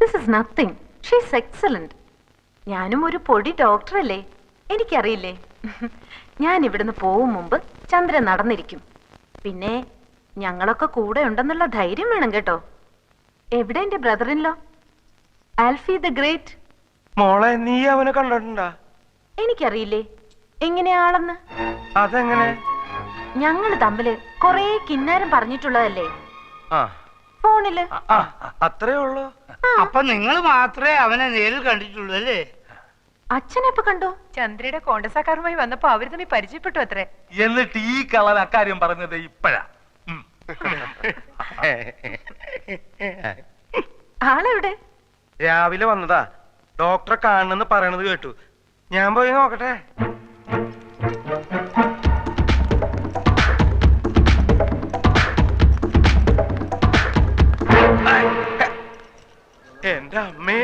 This is nothing. She's excellent. ഞാനും ഒരു പൊടി ഡോക്ടറല്ലേ, എനിക്കറിയില്ലേ. ഞാൻ ഇവിടുന്ന് പോവും മുമ്പ് ചന്ദ്രൻ നടന്നിരിക്കും. പിന്നെ ഞങ്ങളൊക്കെ കൂടെ ഉണ്ടെന്നുള്ള ധൈര്യം വേണം കേട്ടോ. എവിടെ എന്റെ ബ്രദറിൻലോ ആൽഫി ദ ഗ്രേറ്റ്? മോളെ, നീ അവനെ കണ്ടിട്ടുണ്ടാ? എനിക്കറിയില്ലേ എങ്ങനെയാളെന്ന്. അതെങ്ങനെ? ഞങ്ങള് തമ്മില് കൊറേ കിന്നാരം പറഞ്ഞിട്ടുള്ളതല്ലേ ഫോണില്. അത്രേ ഉള്ളൂ. അപ്പൊ നിങ്ങൾ മാത്രമേ അവനെ നേരിൽ കണ്ടിട്ടുള്ളൂ അല്ലേ? അച്ഛനെപ്പോ കണ്ടു? ചന്ദ്രയുടെ കോണ്ടസാക്കാരുമായി വന്നപ്പോ അവര് തമ്മിൽ പരിചയപ്പെട്ടു അത്രേ. എന്നിട്ട് ഈ കളൻ അക്കാര്യം പറഞ്ഞത് ഇപ്പഴാ. ആളെവിടെ? രാവിലെ വന്നതാ. ഡോക്ടറെ കാണണെന്ന് പറയണത് കേട്ടു. ഞാൻ പോയി നോക്കട്ടെ. എന്റെ അമ്മേ,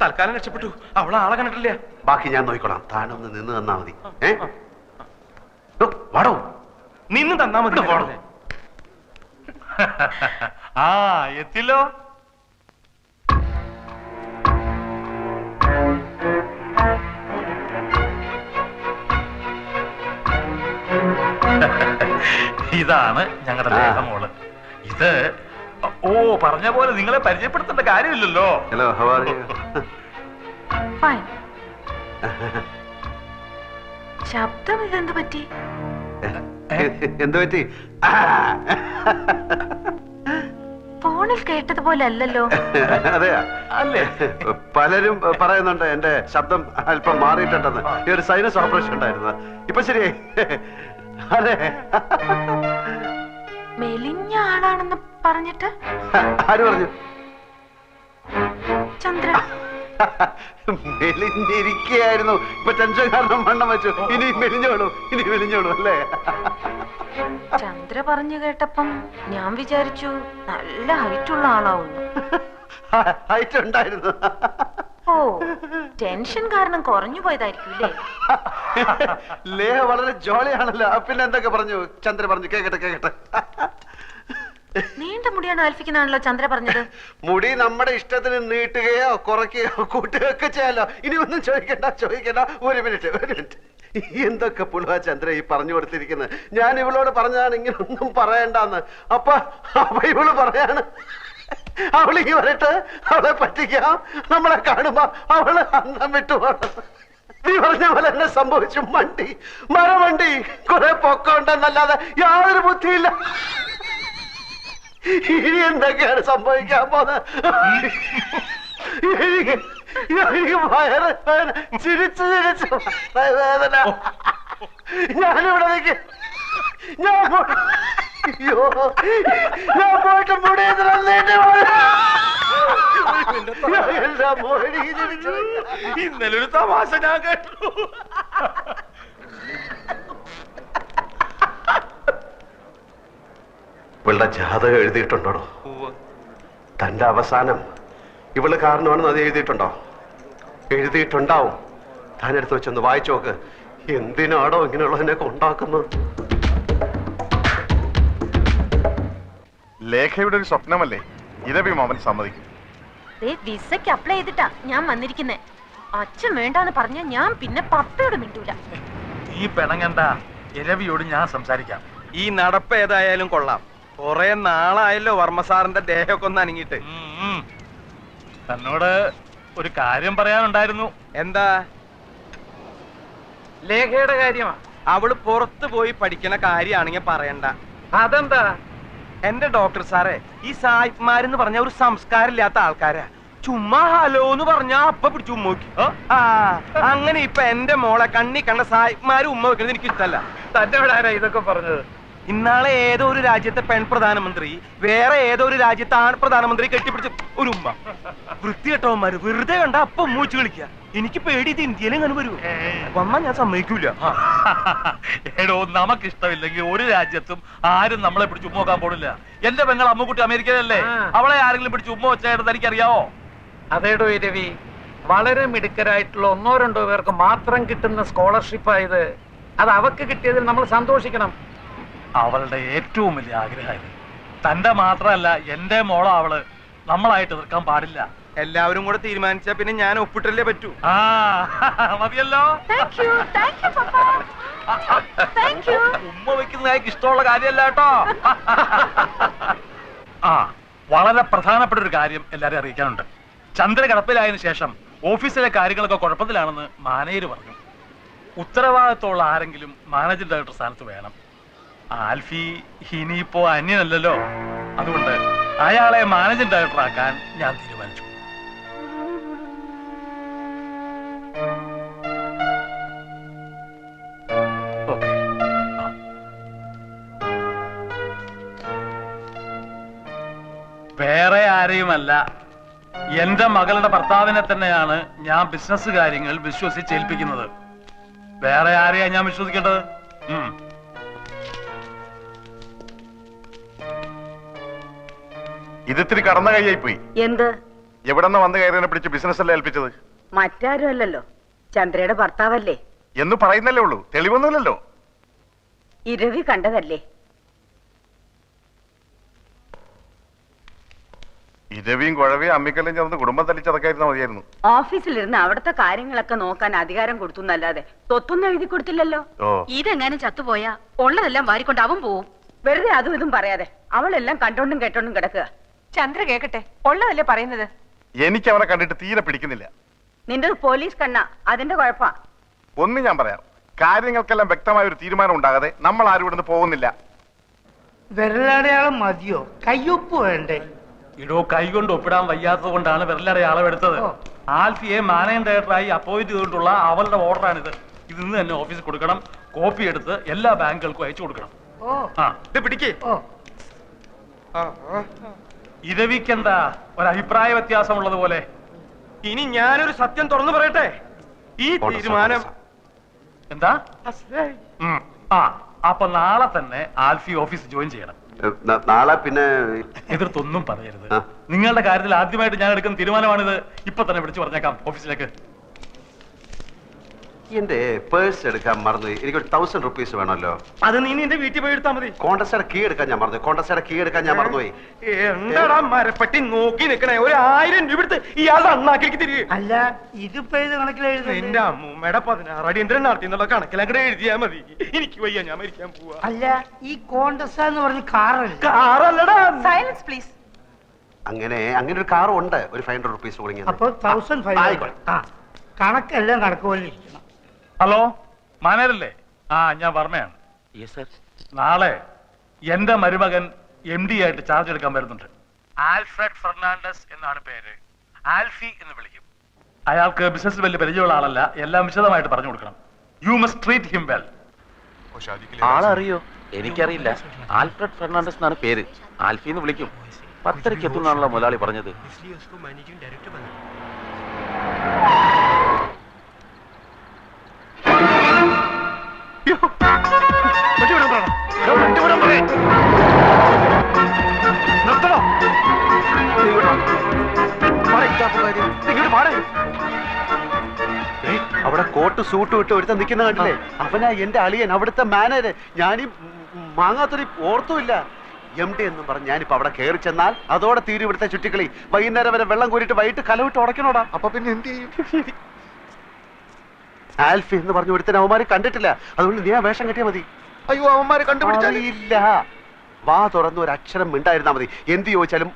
തൽക്കാലം രക്ഷപ്പെട്ടു. അവളെ ആളെ കണ്ടിട്ടില്ല. ബാക്കി ഞാൻ നോക്കിക്കോളാം. താനൊന്ന് നിന്ന് തന്നാ മതി. വാടോ, നിന്ന് തന്നാ മതി. ആ എത്തില്ലോ. ഇതാണ് ഞങ്ങളുടെ ലേഖമോള്. ഇത് പറഞ്ഞ പോലെ നിങ്ങളെ പരിചയപ്പെടുത്തേണ്ട കാര്യമില്ലല്ലോ. Hello, how are you? Fine. ശബ്ദം ഇതെന്ത് പറ്റി? എന്ത് പറ്റി? ഫോണിൽ കേട്ടതുപോലെ അല്ലല്ലോ. അതെയാ? അല്ലേ? പലരും പറയുന്നുണ്ട് എന്റെ ശബ്ദം അല്പം മാറിയിട്ടുണ്ടെന്ന്. ഈ ഒരു സൈനസ് ഓപ്പറേഷൻ ഉണ്ടായിരുന്നു. ഇപ്പൊ ശരിയായി. അതെ. മെലിഞ്ഞ ആളാണെന്ന് പറഞ്ഞിട്ട്? ആര് പറഞ്ഞു? ചന്ദ്ര. മെലിഞ്ഞിരിക്കുകയായിരുന്നു. ഇപ്പൊ ടെൻഷൻ കാരണം വണ്ണം വെച്ചു. ഇനി മെലിഞ്ഞോളൂ, ഇനി മെലിഞ്ഞോളൂ അല്ലേ? ചന്ദ്ര പറഞ്ഞു കേട്ടപ്പം ഞാൻ വിചാരിച്ചു നല്ല ഹൈറ്റുള്ള ആളാവുന്നു. ഹൈറ്റ് ഉണ്ടായിരുന്നു. ഓ, ടെൻഷൻ കാരണം കുറഞ്ഞു പോയതായിരിക്കും അല്ലേ? ലേഹ വളരെ ജോളിയാണല്ലോ. പിന്നെ എന്തൊക്കെ പറഞ്ഞു ചന്ദ്ര? പറഞ്ഞു കേക്കട്ടെ കേക്കട്ടെ. നീണ്ട മുടിയാണ് ആൽഫിക്കുന്നാണല്ലോ ചന്ദ്ര പറഞ്ഞത്. മുടി നമ്മുടെ ഇഷ്ടത്തിന് നീട്ടുകയോ കുറയ്ക്കുകയോ കൂട്ടുകയോ ഒക്കെ ചെയ്യാലോ. ഇനി ഒന്നും ചോദിക്കണ്ട. ഒരു മിനിറ്റ്. എന്തൊക്കെ പുളുവാ ചന്ദ്ര ഈ പറഞ്ഞു കൊടുത്തിരിക്കുന്നത്. ഞാൻ ഇവളോട് പറഞ്ഞതാണ് ഇങ്ങനെ ഒന്നും പറയണ്ടെന്ന്. അപ്പൊ ഇവള് പറയാണ് അവളിങ്ങി വരട്ടെ, അവളെ പറ്റിക്കാം, നമ്മളെ കാണുമ്പോ അവള് അന്തം വിട്ടുപോകണം. നീ പറഞ്ഞ പോലെ എന്നെ സംഭവിച്ചു. മരവണ്ടി കുറെ പൊക്കമുണ്ടെന്നല്ലാതെ യാതൊരു ബുദ്ധിയില്ല. ഇനി എന്തൊക്കെയാണ് സംഭവിക്കാൻ പോകുന്നത്? എനിക്ക് വയറ് ചിരിച്ചു വേദന. ഞാനിവിടെ നിൽക്ക. ഞാൻ പോയിട്ട് ഇന്നലെ ഒരു തമാശ ഞാൻ കേട്ടു. ഇവളുടെ ജാതകം എഴുതിയിട്ടുണ്ടോ? തന്റെ അവസാനം ഇവള് കാരണമാണെന്ന് അത് എഴുതിയിട്ടുണ്ടോ? എഴുതിയിട്ടുണ്ടാവും. താനെടുത്ത് വെച്ചൊന്ന് വായിച്ചു നോക്ക്. എന്തിനാണോ ഇങ്ങനെയുള്ളതിനൊക്കെ ഉണ്ടാക്കുന്നത്? ലേഖയുടെ ഒരു സ്വപ്നമല്ലേ ഇരവി മാമൻ സമ്മതിക്കും. വിസയ്ക്ക് അപ്ലൈ ചെയ്തിട്ടാ ഞാൻ വന്നിരിക്കുന്നേ. അച്ഛൻ വേണ്ടാന്ന് പറഞ്ഞ ഞാൻ പിന്നെ പപ്പയോട് മിണ്ടൂല. ഈ പിണങ്ങണ്ട, ഇരവിയോട് ഞാൻ സംസാരിക്കാം. ഈ നടപ്പ് ഏതായാലും കൊള്ളാം. കൊറേ നാളായല്ലോ വർമ്മ സാറിന്റെ ദേഹമൊക്കെ ഒന്ന് അനങ്ങിയിട്ട്. തന്നോട് ഒരു കാര്യം പറയാനുണ്ടായിരുന്നു. എന്താ? ലേഖയുടെ കാര്യമാ. അവള് പുറത്തു പോയി പഠിക്കണ കാര്യമാണെങ്കിൽ പറയണ്ട. അതെന്താ? എന്റെ ഡോക്ടർ സാറേ, ഈ സായിപ്പ്മാരെന്ന് പറഞ്ഞ ഒരു സംസ്കാരമില്ലാത്ത ആൾക്കാരാ. ചുമ്മാ ഹലോ എന്ന് പറഞ്ഞാ അപ്പൊ പിടിച്ചു ഉമ്മ നോക്കി. അങ്ങനെ ഇപ്പൊ എന്റെ മോളെ കണ്ണി കണ്ട സായിപ്പ്മാര് ഉമ്മ വെക്കുന്നത് എനിക്ക് ഇഷ്ടല്ല. തന്നോട് ആരാ ഇതൊക്കെ പറഞ്ഞത്? ഇന്നാളെ ഏതോ ഒരു രാജ്യത്തെ പെൺ പ്രധാനമന്ത്രി വേറെ ഏതോ ഒരു രാജ്യത്തെ ആൺ പ്രധാനമന്ത്രി കെട്ടിപ്പിടിച്ച് ഒരു ഉമ്മ. വൃത്തികെട്ടവന്മാര് വെറുതെ കണ്ട അപ്പൊ ഉമ്മ വെച്ച് കളിക്കുക. എനിക്ക് പേടി ഇത് ഇന്ത്യയിലും അങ്ങനെ വരുമോ? വന്നാ ഞാൻ സമ്മതിക്കൂല. എടോ, നമുക്കിഷ്ടമില്ലെങ്കിൽ ഒരു രാജ്യത്തും ആരും നമ്മളെ പിടിച്ച് ഉമ്മ നോക്കാൻ പോണില്ല. എന്റെ പെങ്ങൾ അമ്മുക്കുട്ടി അമേരിക്കയിലല്ലേ? അവളെ ആരെങ്കിലും പിടിച്ച് ഉമ്മ വെച്ചായിട്ട് എനിക്കറിയാവോ? അതേടോ ഇരവി, വളരെ മിടുക്കരായിട്ടുള്ള 1-2 പേർക്ക് മാത്രം കിട്ടുന്ന സ്കോളർഷിപ്പായത്. അത് അവക്ക് കിട്ടിയതിൽ നമ്മൾ സന്തോഷിക്കണം. അവളുടെ ഏറ്റവും വലിയ ആഗ്രഹമായിരുന്നു. തന്റെ മാത്രമല്ല, എന്റെ മോള അവള്. നമ്മളായിട്ട് എതിർക്കാൻ പാടില്ല. എല്ലാവരും കൂടെ തീരുമാനിച്ചാ പിന്നെ ഞാൻ ഒപ്പിട്ടല്ലേ പറ്റൂ. ആ മതിയല്ലോ. Thank you papa. Thank you. ഉമ്മ വെക്കുന്ന അയാൾക്ക് ഇഷ്ടമുള്ള കാര്യമല്ല കേട്ടോ. ആ വളരെ പ്രധാനപ്പെട്ട ഒരു കാര്യം എല്ലാരെയും അറിയിക്കാനുണ്ട്. ചന്ദ്ര കിടപ്പിലായതിനു ശേഷം ഓഫീസിലെ കാര്യങ്ങളൊക്കെ കുഴപ്പത്തിലാണെന്ന് മാനേജർ പറഞ്ഞു. ഉത്തരവാദിത്തമുള്ള ആരെങ്കിലും മാനേജിംഗ് ഡയറക്ടർ സ്ഥാനത്ത് വേണം. ആൽഫി ഇനിയിപ്പോ അന്യനല്ലല്ലോ, അതുകൊണ്ട് അയാളെ മാനേജിംഗ് ഡയറക്ടർ ആക്കാൻ ഞാൻ തീരുമാനിച്ചു. ഓക്കെ. വേറെ ആരെയുമല്ല, എന്റെ മകളുടെ ഭർത്താവിനെ തന്നെയാണ് ഞാൻ ബിസിനസ് കാര്യങ്ങൾ വിശ്വസിച്ചേൽപ്പിക്കുന്നത്. വേറെ ആരെയാ ഞാൻ വിശ്വസിക്കേണ്ടത്? ഇതിത്തിരി കടന്ന കൈയായി പോയി. എന്ത്? എവിടെന്ന് വന്ന് കയറിനെ പിടിച്ച് ബിസിനസ് അല്ലേ ഏൽപ്പിച്ചത്? മറ്റാരും അല്ലല്ലോ, ചന്ദ്രയുടെ ഭർത്താവല്ലേ. എന്ന് പറയുന്നല്ലേ ഉള്ളൂ, തെളിവൊന്നുമില്ലല്ലോ. ഇരവി കണ്ടതല്ലേ. ഇരവിയും കുഴവിയും അമ്മിക്കല്ലും ചേർന്ന് കുടുംബം തല്ലിച്ചതൊക്കെയായിരുന്ന മതിയായിരുന്നു. ഓഫീസിലിരുന്ന് അവിടുത്തെ കാര്യങ്ങളൊക്കെ നോക്കാൻ അധികാരം കൊടുത്തു എന്നല്ലാതെ സ്വത്തൊന്നും എഴുതി കൊടുത്തില്ലല്ലോ. ഓ, ഇതെങ്ങാനും ചത്തുപോയാ ഉള്ളതെല്ലാം വാരിക്കൊണ്ട് അവൻ പോവും. വെറുതെ അതും ഇതും പറയാതെ അവളെല്ലാം കണ്ടോണ്ടും കേട്ടോണ്ടും കിടക്കുക. ചന്ദ്ര കേക്കട്ടെ, ഉള്ളതല്ലേ പറയുന്നത്. എനിക്ക് അവനെ കണ്ടിട്ട് തീരെ പിടിക്കുന്നില്ല. നിന്റെ പോലീസ് കണ്ണ, അതിന്റെ കുഴപ്പാ. ഒന്ന് ഞാൻ പറയാം, കാര്യങ്ങൾക്കെല്ലാം വ്യക്തമായ ഒരു തീരുമാനം ഉണ്ടാകാതെ നമ്മൾ ആരും ഇവിടുന്ന് പോകുന്നില്ല. വിരലടയാളം മതിയോ? കയ്യൊപ്പ് വേണ്ടേ? ഇടോ, കൈകൊണ്ട് ഒപ്പിടാൻ വയ്യാത്തത് കൊണ്ടാണ് വിരലടയാളം എടുത്തത്. ആൽഫിയെ മാനേജിംഗ് ഡയറക്ടറായി അപ്പോയിന്റ് ചെയ്തിട്ടുള്ള അവളുടെ ഓർഡറാണിത്. ഇത് ഇന്ന് തന്നെ ഓഫീസിൽ കൊടുക്കണം. കോപ്പി എടുത്ത് എല്ലാ ബാങ്കുകൾക്കും അയച്ചു കൊടുക്കണം. പിടിക്കേ. ഇരവിക്കെന്താ ഒരഭിപ്രായ വ്യത്യാസമുള്ളത് പോലെ? ഇനി ഞാനൊരു സത്യം തുറന്നു പറയട്ടെ. ഈ തീരുമാനം എന്താ? അപ്പൊ നാളെ തന്നെ ആൽഫി ഓഫീസ് ജോയിൻ ചെയ്യണം. നാളെ പിന്നെ എതിർത്തൊന്നും പറയരുത്. നിങ്ങളുടെ കാര്യത്തിൽ ആദ്യമായിട്ട് ഞാൻ എടുക്കുന്ന തീരുമാനമാണിത്. ഇപ്പൊ തന്നെ വിളിച്ചു പറഞ്ഞേക്കാം ഓഫീസിലേക്ക്. എന്റെ പേഴ്സ് എടുക്കാൻ മറന്നു. എനിക്കൊരു 1000 rupees വേണമല്ലോ. അത് നീ നിന്റെ വീട്ടിൽ പോയി എടുത്താൽ മതി. കോണ്ടസ്റ്റയുടെ കീ എടുക്കാൻ ഞാൻ മറന്നുപോയി. എന്താടാ മരപ്പട്ടി നോക്കി നിക്കണേ? ഒരു 1000 രൂപ എടുത്ത് ഇയാളുടെ അണ്ണാക്കിലേക്ക് തിരികെ. അല്ല, ഇതിപ്പോ ഇത് കണക്കിൽ എഴുതുന്നത്. എന്റെ അമ്മൂമ്മയുടെ 16 അടിയന്തരം നടത്തി എന്നുള്ള കണക്കിലങ്ങടെ എഴുതിയാ മതി. എനിക്ക് വയ്യ, ഞാൻ മരിക്കാൻ പോവാ. അല്ല, ഈ കോണ്ടസ എന്ന് പറഞ്ഞ കാറല്ല. കാറല്ലടാ. Silence please. അങ്ങനെ ഒരു കാർ ഉണ്ട്. ഒരു 500 rupees കൊടുങ്ങി. അപ്പൊ 1500. കണക്കെല്ലാം കണക്ക് പോലെ ഇരിക്കണം. ഹലോ, മാനേജരല്ലേ? ഞാൻ വർമ്മയാണ്. നാളെ എന്റെ മരുമകൻ MD ആയിട്ട് ചാർജ് എടുക്കാൻ വരുന്നുണ്ട്. ആൽഫ്രഡ് ഫെർണാണ്ടസ് എന്നാണ് പേര്. ആൽഫി എന്ന് വിളിക്കും. അയാൾക്ക് ബിസിനസ് വലിയ പരിചയമുള്ള ആളല്ല. എല്ലാം വിശദമായിട്ട് പറഞ്ഞു കൊടുക്കണം. You must treat him well. ആളറിയോ? എനിക്കറിയില്ല. ആൽഫ്രഡ് ഫെർണാണ്ടസ് എന്നാണ് പേര്. ആൽഫി എന്ന് വിളിക്കും. 10:30 എത്തുന്നാണല്ലോ മുതലാളി പറഞ്ഞത്. അവിടെ കോട്ട് സൂട്ട് വിട്ട് ഒരുത്തൻ നിൽക്കുന്ന കണ്ടില്ലേ? അവനാ എന്റെ അളിയൻ, അവിടുത്തെ മാനേജർ. ഞാനീ മാങ്ങാത്തൊരു ഓർത്തുമില്ല. MD എന്നും പറഞ്ഞ് ഞാനിപ്പോ അവിടെ കയറി ചെന്നാൽ അതോടെ തീരും ഇവിടുത്തെ ചുറ്റിക്കളി. വൈകുന്നേരം വരെ വെള്ളം കോരിട്ട് വൈകിട്ട് കലവിട്ട് ഉടക്കണോടാ. അപ്പൊ പിന്നെ എന്ത് ചെയ്യും? ആൽഫി എന്ന് പറഞ്ഞ ഒരുത്തൻ അവന്മാര് കണ്ടിട്ടില്ല. അതുകൊണ്ട് നീ ആ വേഷം കെട്ടിയാ മതി. അയ്യോ, അവന്മാരെ കണ്ടുപിടിച്ചില്ല. വാ തുറന്ന് ഒരു അക്ഷരം മിണ്ടായിരുന്നാ മതി. എന്ത് ചോദിച്ചാലും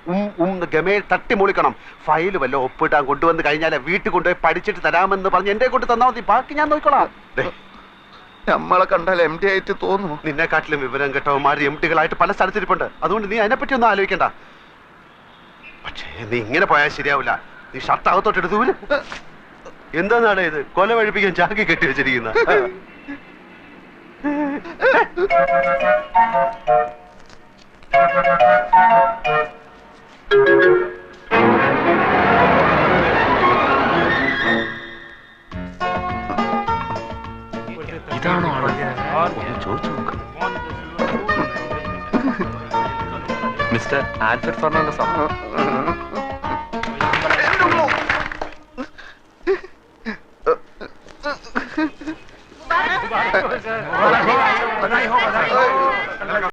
ഗമയിൽ തട്ടി മൂളിക്കണം. ഫയല് വല്ല ഒപ്പിട്ടാൻ കൊണ്ടുവന്ന് കഴിഞ്ഞാൽ വീട്ടിൽ കൊണ്ടുപോയി പഠിച്ചിട്ട് തരാമെന്ന് പറഞ്ഞ് എന്റെ കൊണ്ട് തന്നാ മതി. ബാക്കി ഞാൻ നോക്കിക്കോളാം. നമ്മളെ കണ്ടാൽ MD ആയിട്ട് തോന്നുന്നു. നിന്നെക്കാട്ടിലും വിവരം കേട്ടവന്മാർ MD-കളായിട്ട് പല സ്ഥലത്തിരിപ്പുണ്ട്. അതുകൊണ്ട് നീ അതിനെപ്പറ്റി ഒന്നും ആലോചിക്കണ്ട. പക്ഷേ നീ ഇങ്ങനെ പോയാൽ ശരിയാവില്ല. നീ ഷർട്ട് അകത്തോട്ട് എടുത്തു. എന്താന്നാണ് ഇത്? കൊല വഴിപ്പിക്കാൻ ചാക്കി കെട്ടി വെച്ചിരിക്കുന്ന. ഇതാണോ ആള്? ചോദിച്ചു നോക്കാം. Mister Alfred Fernandez.